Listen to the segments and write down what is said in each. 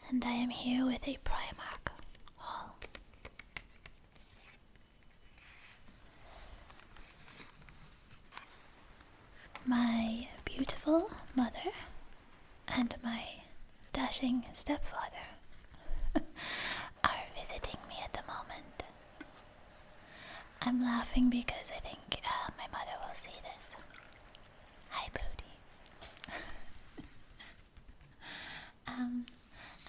and I am here with a Primark haul. My beautiful mother and my dashing stepfather are visiting me at the moment. I'm laughing because I think my mother will see this. Hi, Booty.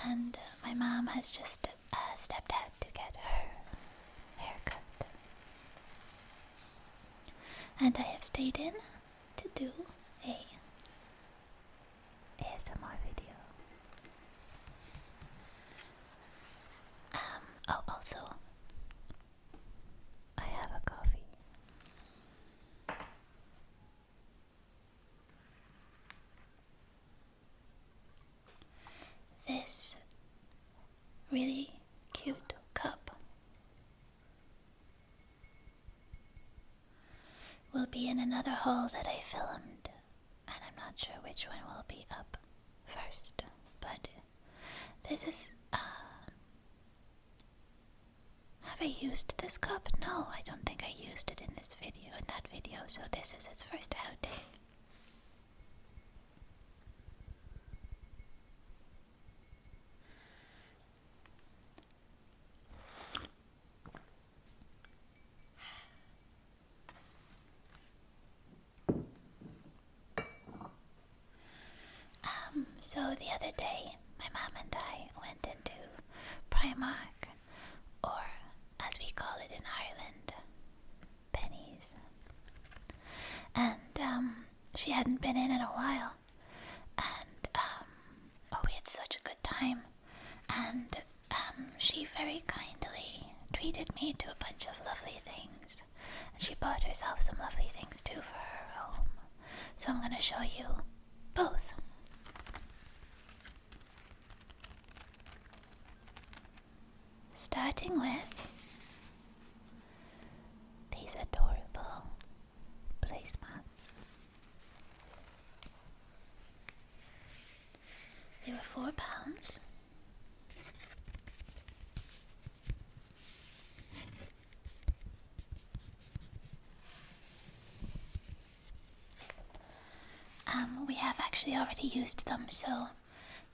And my mom has just stepped out to get her haircut. And I have stayed in to do a ASMR video. Also, I have a coffee. This really cute cup will be in another haul that I filmed, and I'm not sure which one will be up first, but this is, have I used this cup? No, I don't think I used it in that video, so this is its first outing. So the other day, my mom and I went into Primark, or as we call it in Ireland, Pennies. And she hadn't been in a while, and we had such a good time. And she very kindly treated me to a bunch of lovely things. And she bought herself some lovely things too for her home. So I'm going to show you both. Starting with these adorable placemats. They were £4. We have actually already used them, so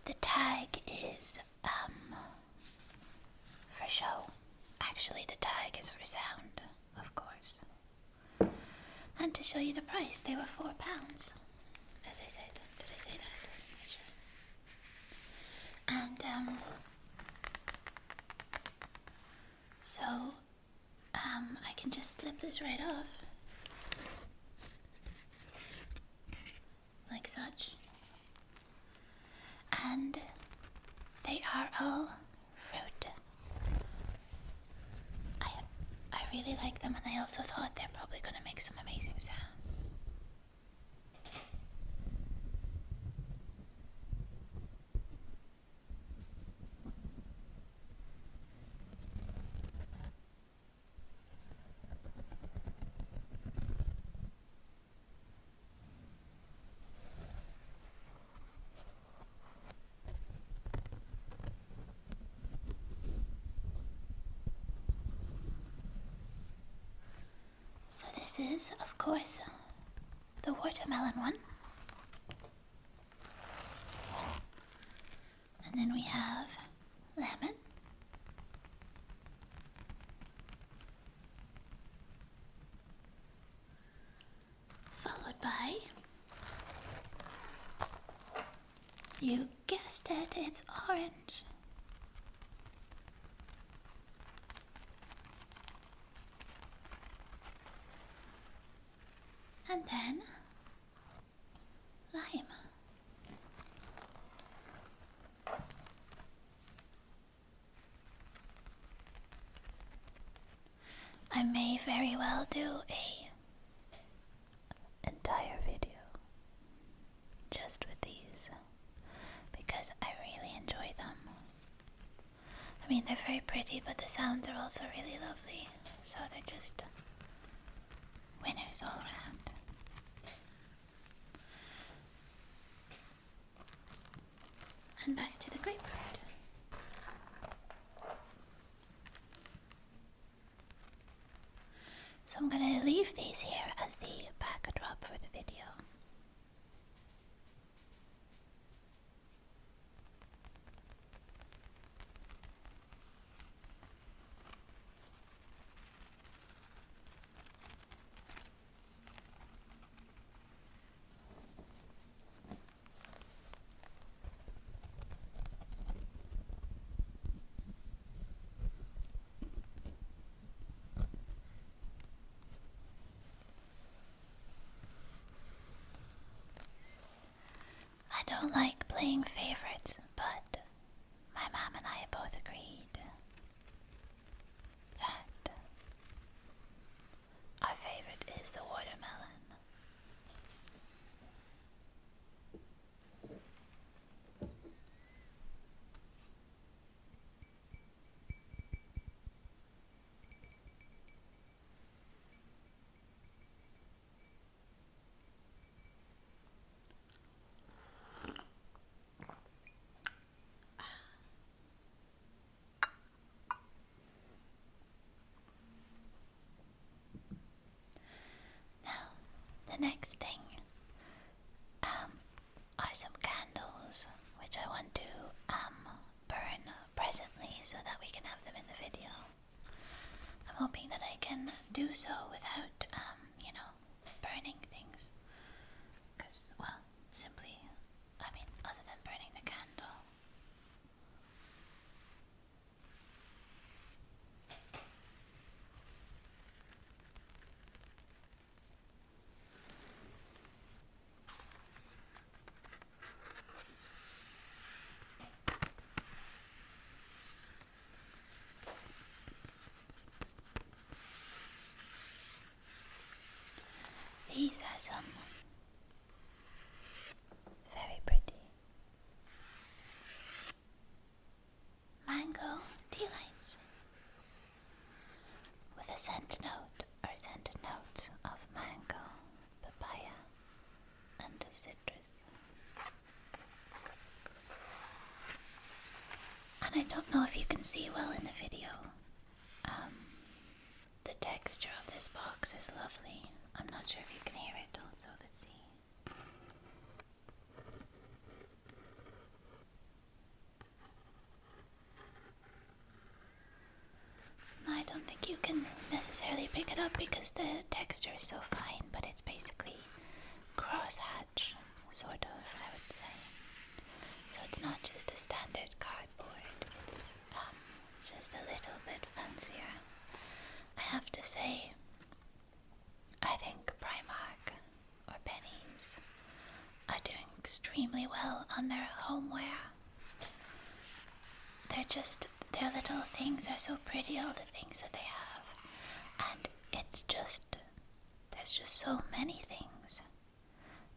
the tag is for show. Actually, the tag is for sound, of course. And to show you the price, they were £4, as I said. Did I say that? Sure. And so I can just slip this right off, like such. And they are all fruit. I really like them, and I also thought they're probably going to make some amazing sounds. So this is, of course, the watermelon one. And then we have lemon. Followed by, you guessed it, it's orange. And then lime. I may very well do a entire video just with these, because I really enjoy them. I mean, they're very pretty, but the sounds are also really lovely, so they're just winners all around. And back to the grapefruit. don't like playing favorites, but my mom and I both agreed that our favorite is the watermelon. The next thing are some candles, which I want to burn presently so that we can have them in the video. I'm hoping that I can do so without, burning things. Because, well, simply, other than burning the candle. These are some very pretty mango tea lights with a scent note or scented notes of mango, papaya, and citrus. And I don't know if you can see well in the video. The texture of this box is lovely. I'm not sure if you can hear it also. Let's see. I don't think you can necessarily pick it up because the texture is so fine, but it's basically crosshatch, sort of, I would say. So it's not just a standard cardboard, it's just a little bit fancier. I have to say, I think Primark or Pennies are doing extremely well on their homeware. Their little things are so pretty, all the things that they have. And there's just so many things.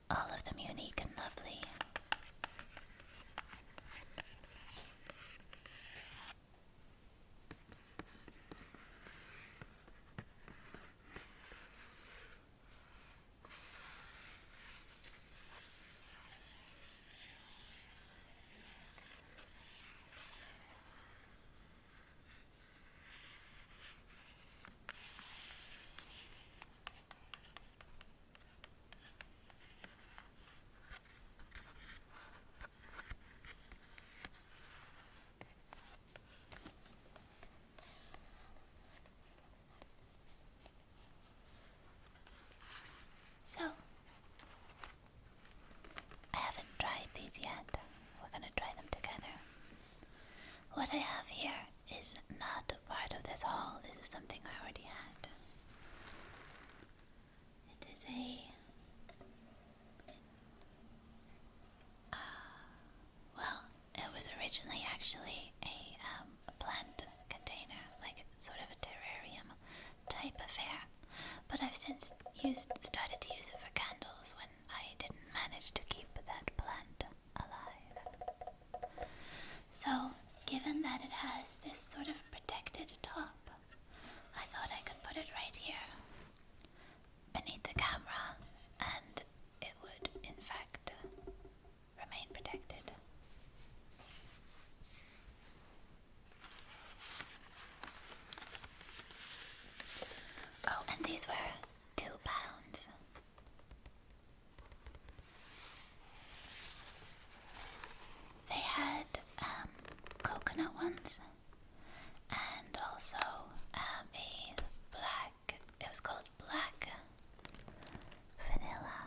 All of them unique and lovely. So, I haven't tried these yet. We're gonna try them together. What I have here is not a part of this haul. This is something I already had. It is it was originally actually a plant container, like sort of a terrarium type affair. But I've since started to use it for candles when I didn't manage to keep that plant alive. So, given that it has this sort of protected top, I thought I could put it right here beneath the camera and it would, in fact, remain protected. Oh, and these were £2. They had coconut ones and also a black, it was called black vanilla.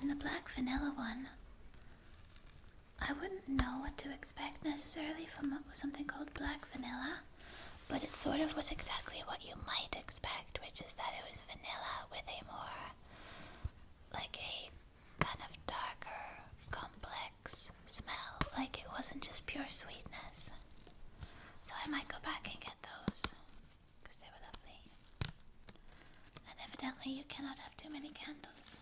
And the black vanilla one, I wouldn't know what to expect necessarily from something called black vanilla, but it sort of was exactly what you might expect, which is that it was vanilla with a more, like a kind of darker, complex smell. Like it wasn't just pure sweetness. So I might go back and get those, because they were lovely. And evidently you cannot have too many candles.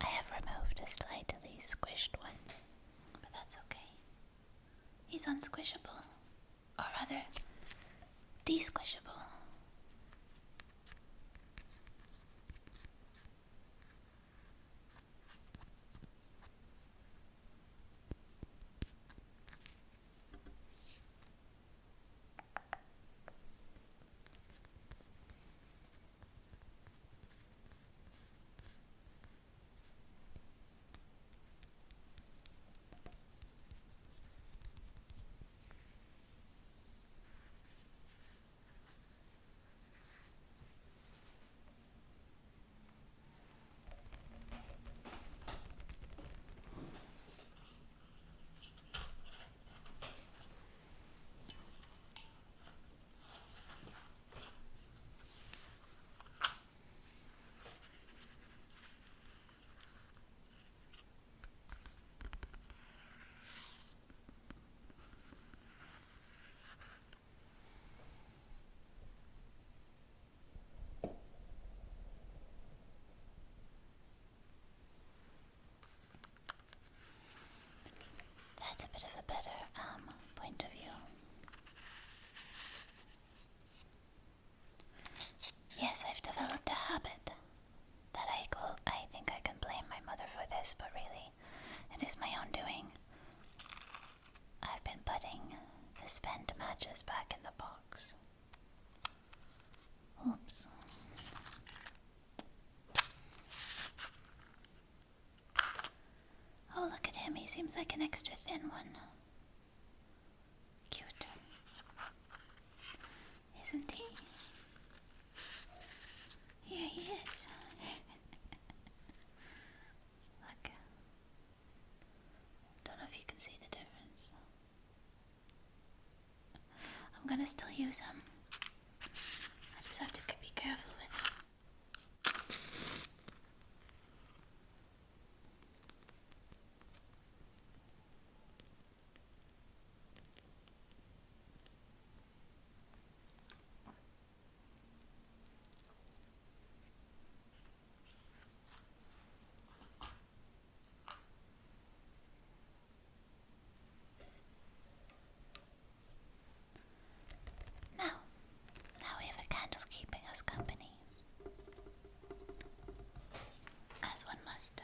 I have removed a slightly squished one, but that's okay. He's unsquishable, or rather, de-squishable. That's a bit of a better point of view. Yes, I've developed a habit that I think I can blame my mother for this, but really, it is my own doing. I've been putting the spent matches back in the box. Oops. Oh, look at him. He seems like an extra thin one. Cute. Isn't he? Here he is. Look. Don't know if you can see the difference. I'm gonna still use him. I just have to be careful with him. Now we have a candle keeping us company. As one must.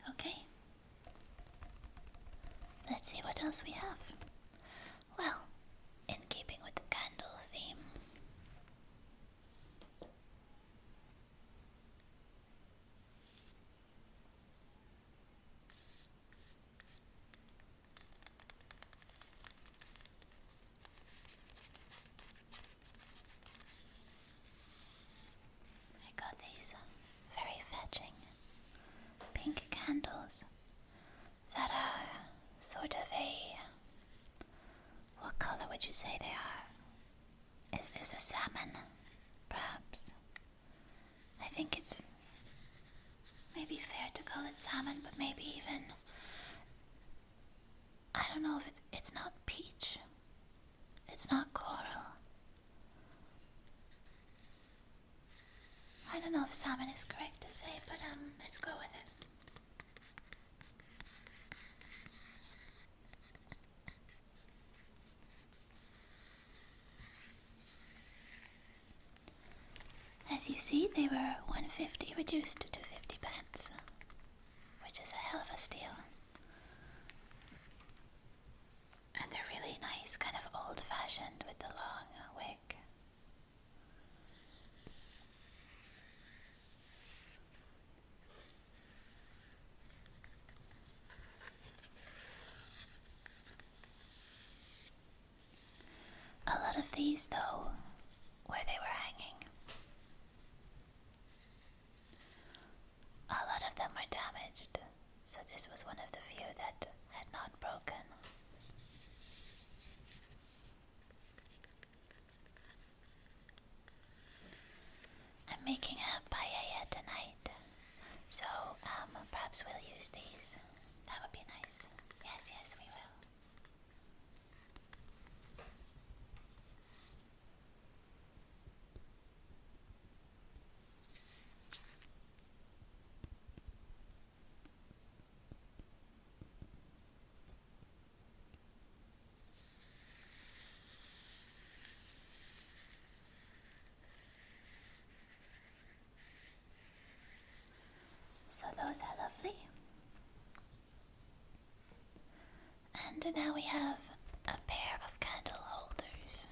Okay. Let's see what else we have. Well, in keeping with the candle theme, I got these very fetching pink candles that are sort of a... What color would you say they are? Is this a salmon, perhaps? I think it's maybe fair to call it salmon, but maybe even... I don't know if it's not peach. It's not coral. don't know if salmon is correct to say, but let's go with it. As you see, they were 150 reduced to 50 pence, which is a hell of a steal. And they're really nice, kind of old-fashioned with the long wig. A lot of these, though, where they were hanging, a lot of them were damaged, so this was one of the few that had not broken. I'm making a paella tonight, so perhaps we'll use these. That would be nice. Yes, yes, we will. So those are lovely. And now we have a pair of candle holders.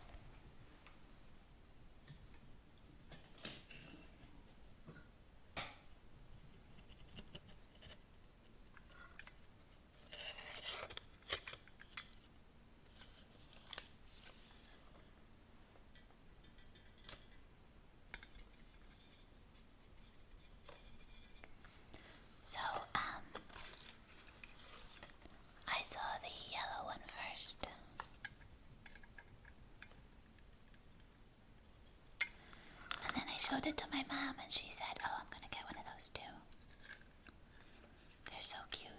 So, I saw the yellow one first. And then I showed it to my mom and she said, oh, I'm gonna get one of those too. They're so cute.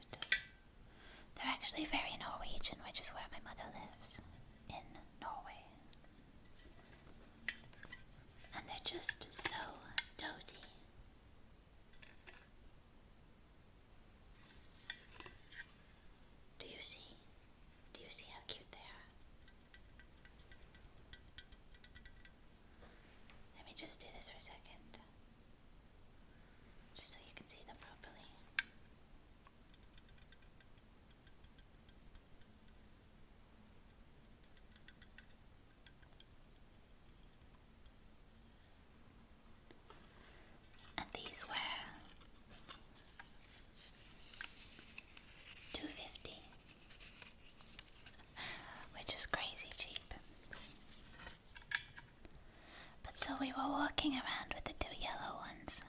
They're actually very Norwegian, which is where my mother lives, in Norway. And they're just so doty. Do you see? Do you see how cute they are? Let me just do this for a second, just so you can see them properly. And these were $2.50, which is crazy cheap. But so we were walking around with the two yellow ones,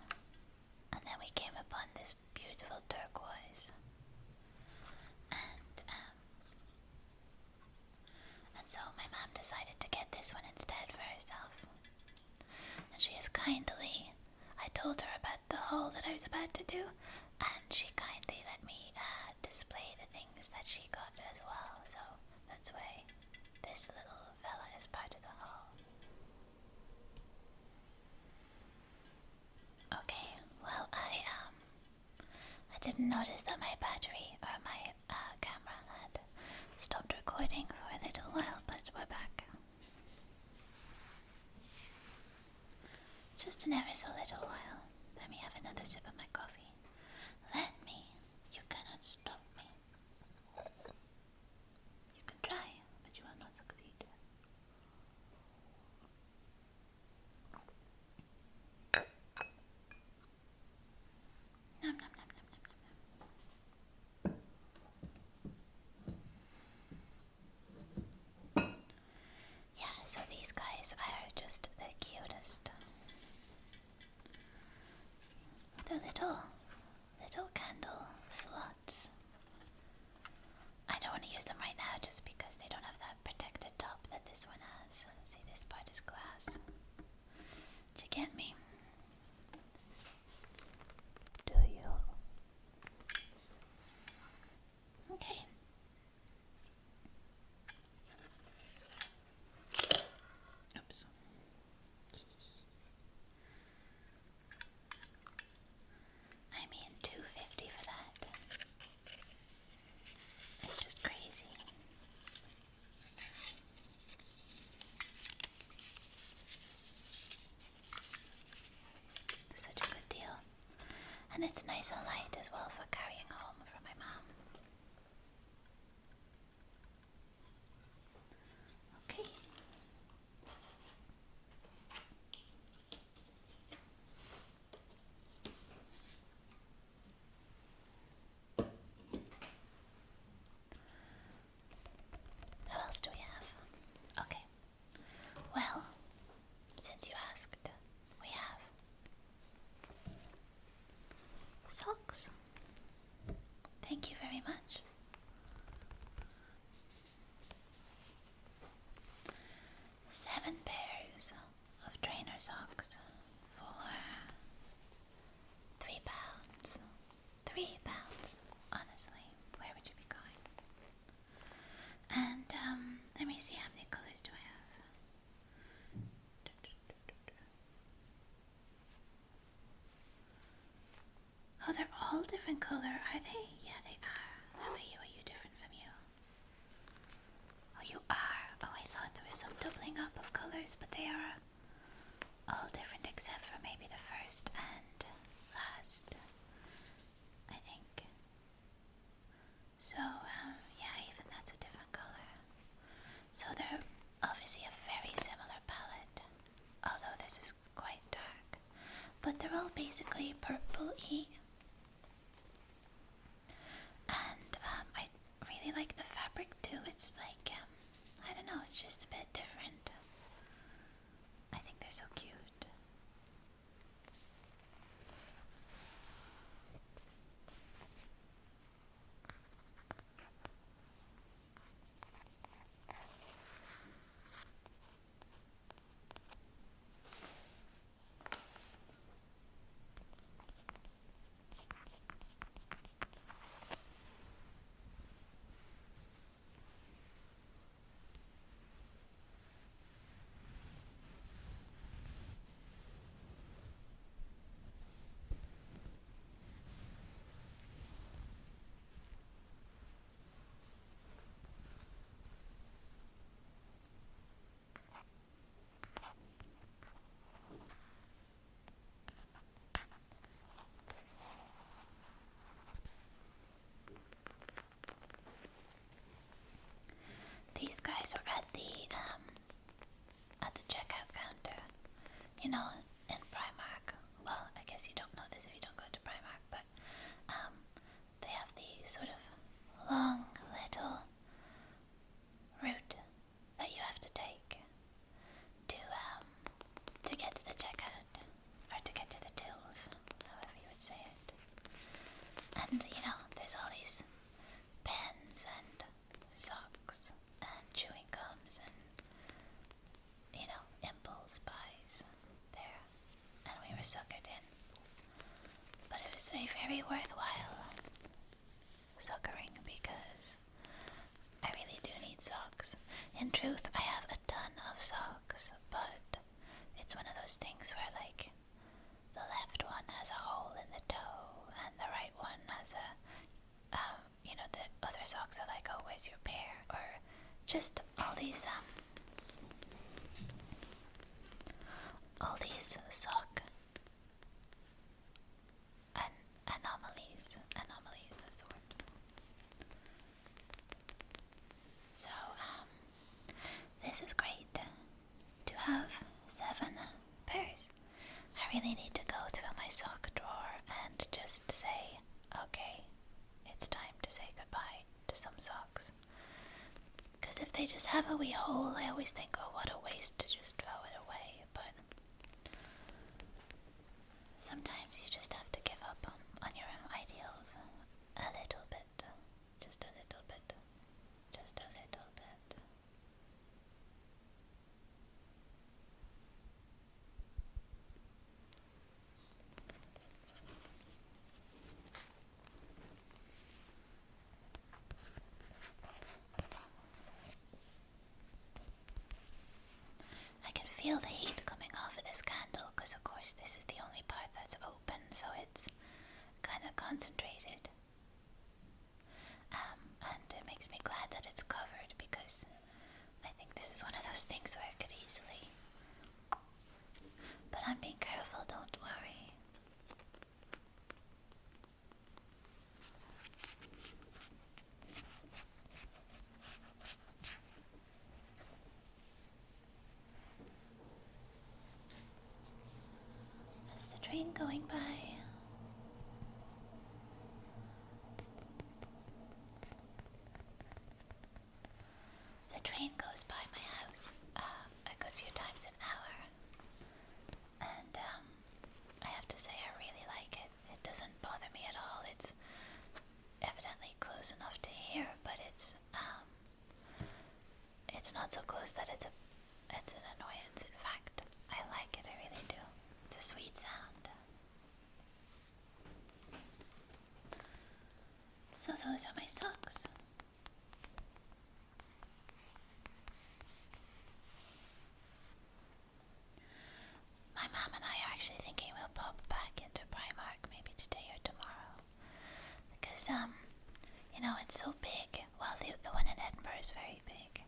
and then we came upon this beautiful turquoise. And so my mom decided to get this one instead for herself. And she is kindly, I told her about the haul that I was about to do, and she kindly let me display the things that she got as well. So that's why this little fella is part of the haul. Okay, well I didn't notice that my battery or my camera had stopped recording for a little while, but we're back. Just an ever so little while. Let me have another sip of my coffee. Let me. You cannot stop me. You can try, but you will not succeed. Nom nom nom nom nom nom. Yeah, so these guys are just the cutest. The little candle slots. I don't want to use them right now just because they don't have that protected top that this one has. See, this part is glass. Did you get me? Do you? Okay. Oops. And it's nice and light as well for carrying home for my mom. Okay. Who else do we have? Okay. Well, since you asked, we have socks. Thank you very much. 7 pairs of trainer socks for £3. £3, honestly. Where would you be going? And let me see, how many colors do I have? Oh, they're all different color, are they? Yeah, they are. How about you? Are you different from you? Oh, you are. Oh, I thought there was some doubling up of colors, but they are all different except for maybe the first and last, I think. So, yeah, even that's a different color. So they're obviously a very similar palette, although this is quite dark. But they're all basically purple-y. And I really like the fabric too. It's like, I don't know, it's just a bit different. I think they're so cute. These guys are at the checkout counter. You know, in Primark. Well, I guess you don't know this if you don't go to Primark, but they have the sort of long little route that you have to take to get to the checkout, or to get to the tills, however you would say it. And you know, there's all these pens and socks and chewing gums and, you know, impulse buys there, and we were suckered in. But it was a very worthwhile suckering because I really do need socks. In truth, I have a ton of socks, but it's one of those things where, like, the left one has a hole in the toe and the right one has a, you know, the other socks are like, oh, where's your pair? Or just all these sock anomalies, that's the word. So, this is great to have 7 pairs. I really need to go through my sock drawer and just say, okay, it's time to say goodbye to some socks. Because if they just have a wee hole, I always think, oh, what a waste to just throw it away. But sometimes you just have to give up on your ideals a little bit. Just a little bit. Just a little bit. I can feel the heat coming off of this candle because, of course, this is the only part that's open, so it's kind of concentrated. And it makes me glad that it's covered because I think this is one of those things where it could easily. But I'm being careful, don't worry. train going by. The train goes by my house a good few times an hour, and I have to say I really like it. It doesn't bother me at all. It's evidently close enough to hear, but it's not so close that it's an annoyance. In fact, I like it. I really do. It's a sweet sound. So those are my socks. My mom and I are actually thinking we'll pop back into Primark maybe today or tomorrow. Because, it's so big. Well, the one in Edinburgh is very big.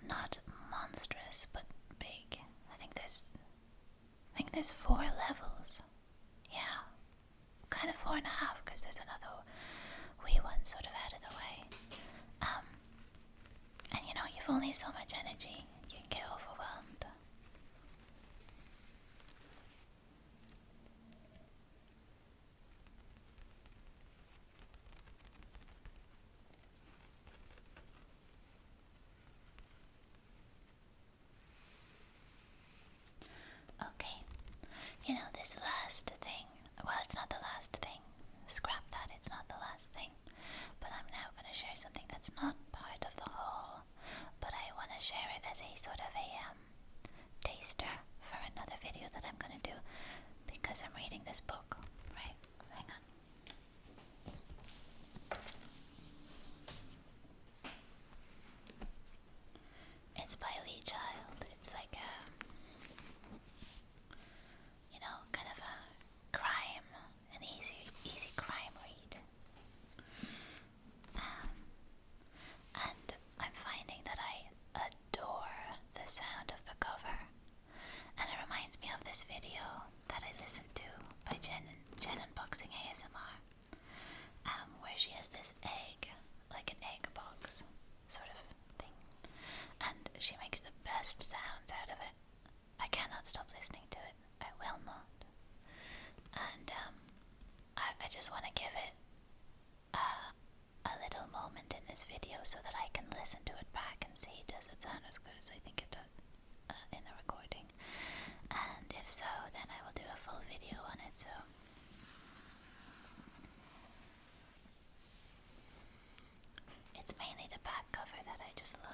Not monstrous, but big. I think there's 4 levels. Yeah. Kind of 4.5, because there's another wee one sort of out of the way. And you've only so much energy. You can get overwhelmed. Okay, this last thing, well, it's not the last thing, scrap that, it's not the last thing, but I'm now going to share something that's not part of the haul, but I want to share it as a sort of a taster for another video that I'm going to do, because I'm reading this book, right, hang on. It's by Lee Child. It's like a kind of a crime, an easy crime read. And I'm finding that I adore the sound of the cover. And it reminds me of this video that I listened to by Jen Unboxing ASMR, where she has this egg, like an egg box sort of thing. And she makes the best sounds out of it. I cannot stop listening to it. I will not. And I just want to give it a little moment in this video so that I can listen to it back and see, does it sound as good as I think it does in the recording? And if so, then I will do a full video on it. So it's mainly the back cover that I just love.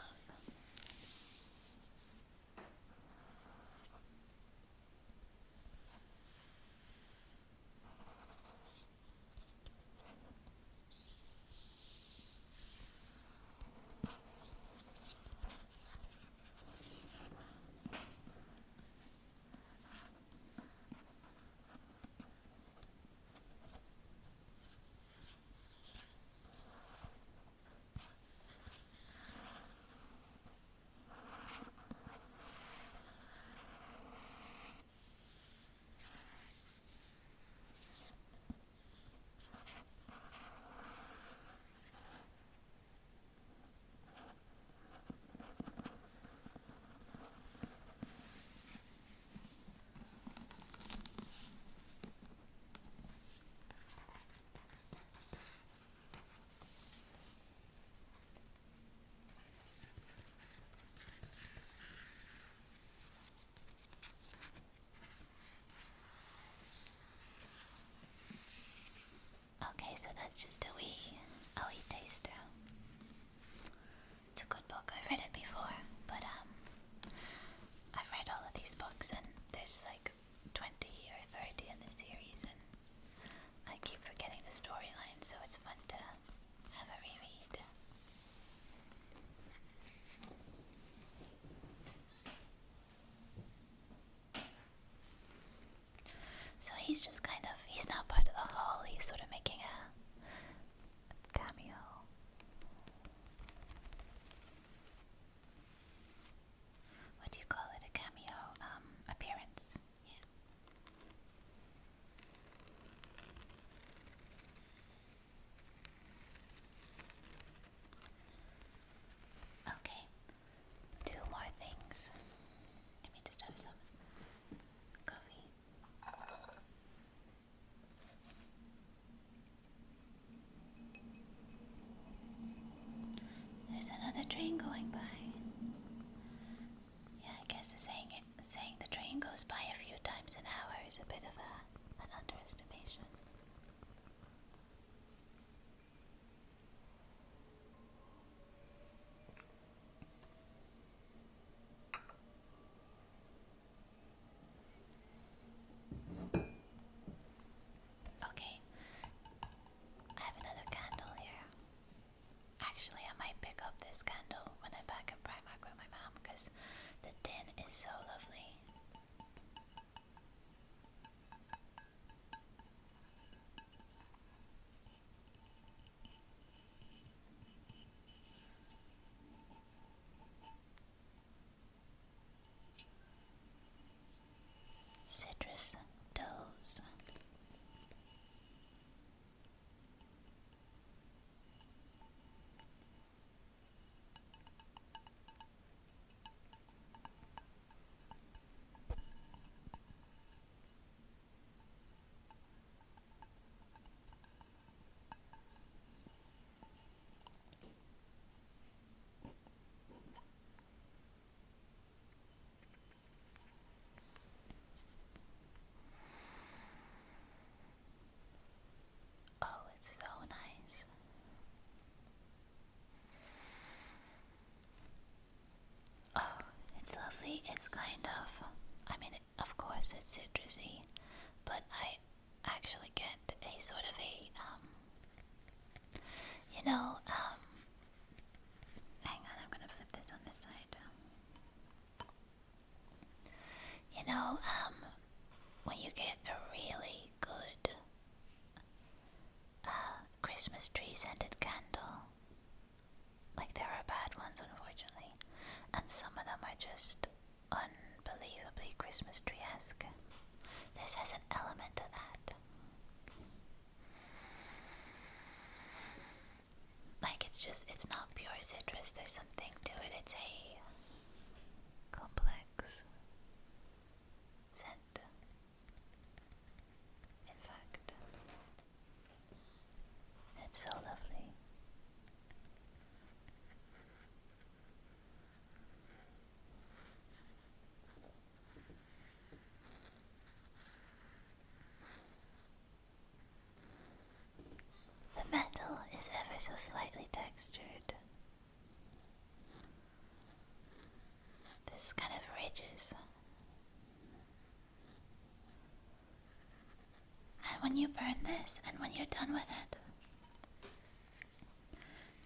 Okay, so that's just a wee taster. It's a good book. I've read it before, but I've read all of these books, and there's like 20 or 30 in the series, and I keep forgetting the storyline, so it's fun to have a reread. So he's just he's not part of the haul, he's sort of making a cameo. What do you call it? A cameo appearance. Yeah. Okay. 2 more things. Let me just have some coffee. train going by. Yeah, I guess saying the train goes by a few times an hour is a bit of an underestimation. Okay, I have another candle here. Actually, I might pick up this candle when I'm back in Primark with my mom because the tin is so lovely. Citrus dose. Oh, it's so nice. Oh, it's lovely. It's kind of, of course it's citrusy, but I actually get a sort of hang on, I'm gonna flip this on this side. When you get a really good Christmas tree scented candle, like there are bad ones unfortunately, and some of them are just unbelievably Christmas tree-esque. This has an element of that. Like it's not pure citrus, there's something to it. It's a complex scent, in fact. It's so lovely. The metal is ever so slightly textured. This kind of ridges. And when you burn this, and when you're done with it,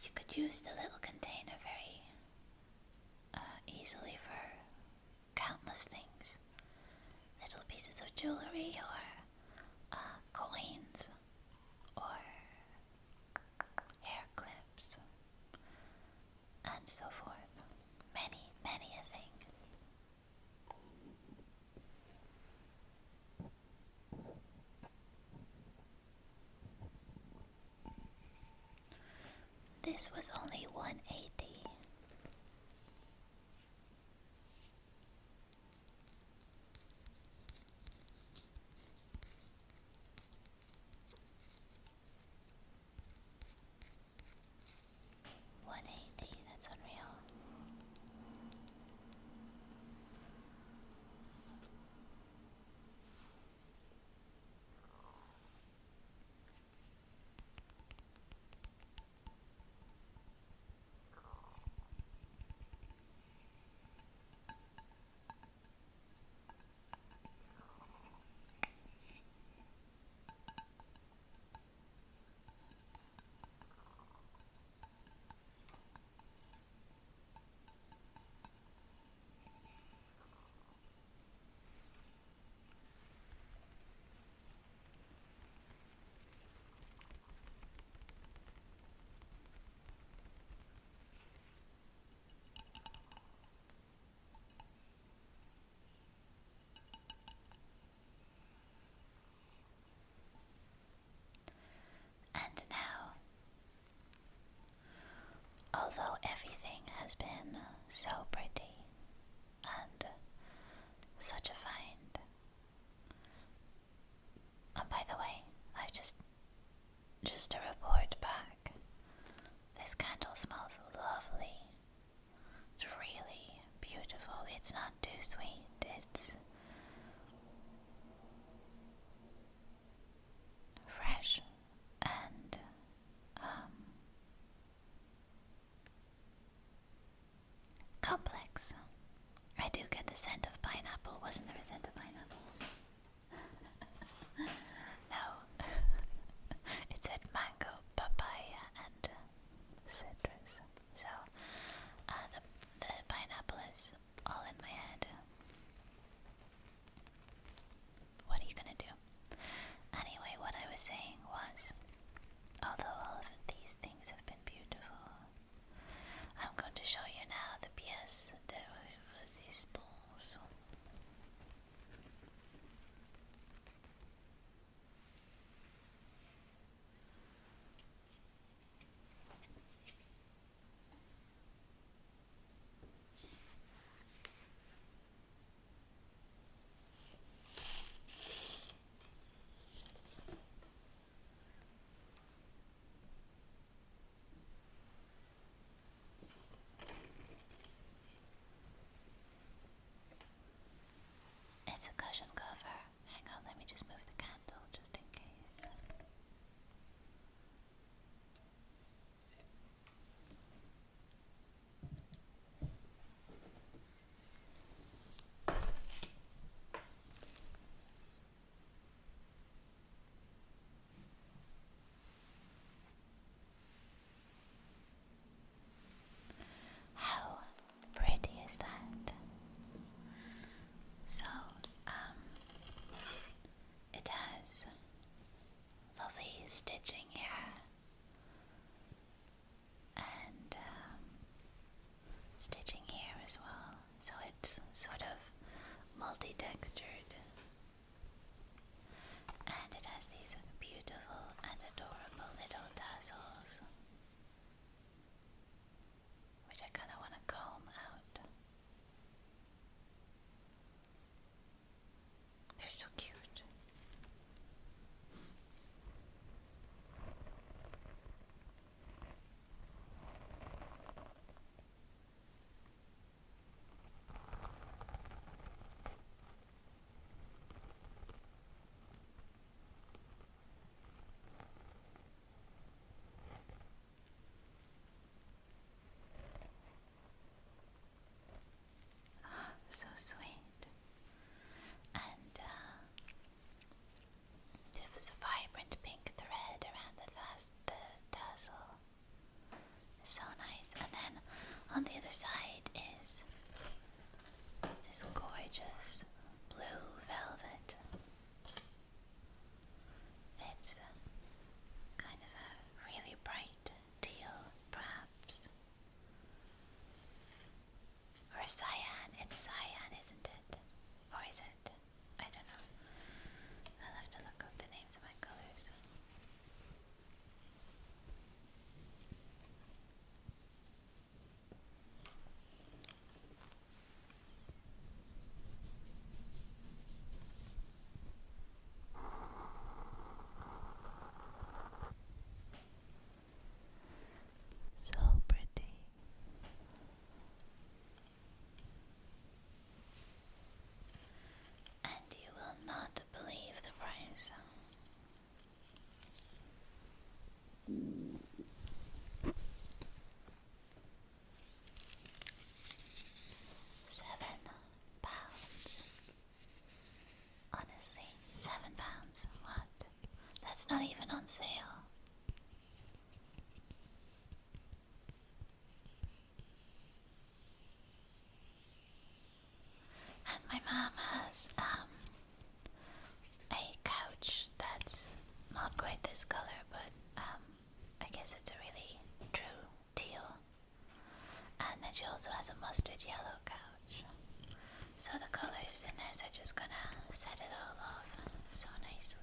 you could use the little container very easily for countless things. Little pieces of jewelry, or coins, or hair clips, and so forth. Many, many a thing. This was only $180. That's unreal. And now, although everything has been so pretty and such a find, and by the way, I just to report back, this candle smells lovely. it's not too sweet. It's fresh and complex. I do get the scent of pineapple. Wasn't there a scent of pineapple? No. It said mango, papaya, and citrus. So the pineapple is all in my head. What are you gonna do? Anyway, what I was saying was, although all of these things have been beautiful, I'm going to show you now the pièce de résistance. It's a cushion cover. Hang on, let me just move the candle just in case. How pretty is that? So, it has lovely stitching here and stitching here as well. So it's sort of multi-textured, and it has these beautiful and adorable little tassels, which I kind of want to comb out. They're so cute. So sweet. And this vibrant pink thread around the tassel is so nice. And then on the other side is this gorgeous blue velvet. It's kind of a really bright teal, perhaps. Or cyan. It's cyan, isn't it? Or is it? I don't know. I'll have to look up the names of my colors. So pretty. And you will not believe the price. £7. Honestly, £7. What? That's not even on sale. And my mom has a couch that's not quite this color, but I guess it's a really true teal. And then she also has a mustard yellow couch. So the colors in this are just gonna set it all off so nicely.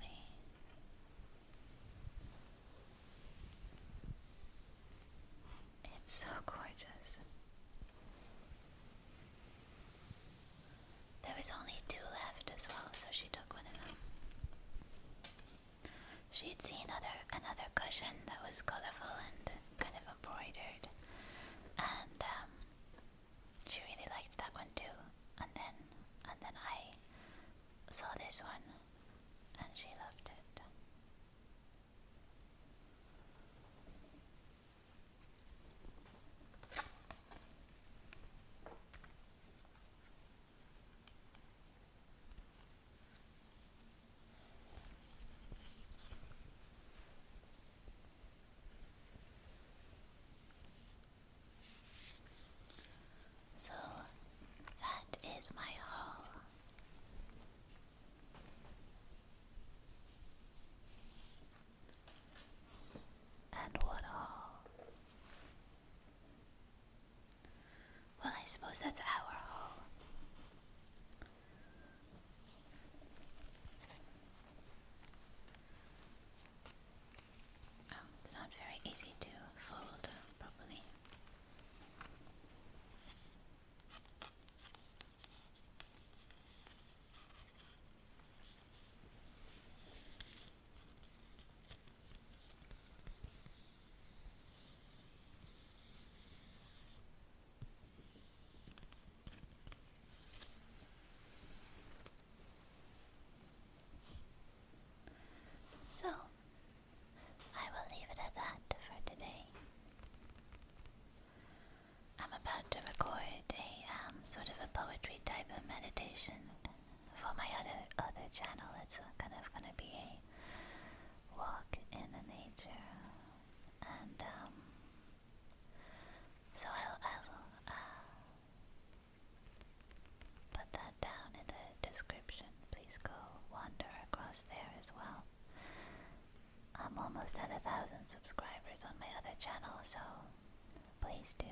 It's so gorgeous. There was only 2 left as well, so she took one of them. She'd seen another cushion that was colorful and kind of embroidered, and she really liked that one too. when I saw this one, and she loved it. So that is my haul. And what all? Well, I suppose that's our haul. It's not very easy to fold properly. So, I will leave it at that for today. I'm about to record a sort of a poetry type of meditation for my other channel. It's kind of gonna be a walk in the nature, and so I'll put that down in the description. Please go wander across there as well. I'm almost at 1,000 subscribers on my other channel, so please do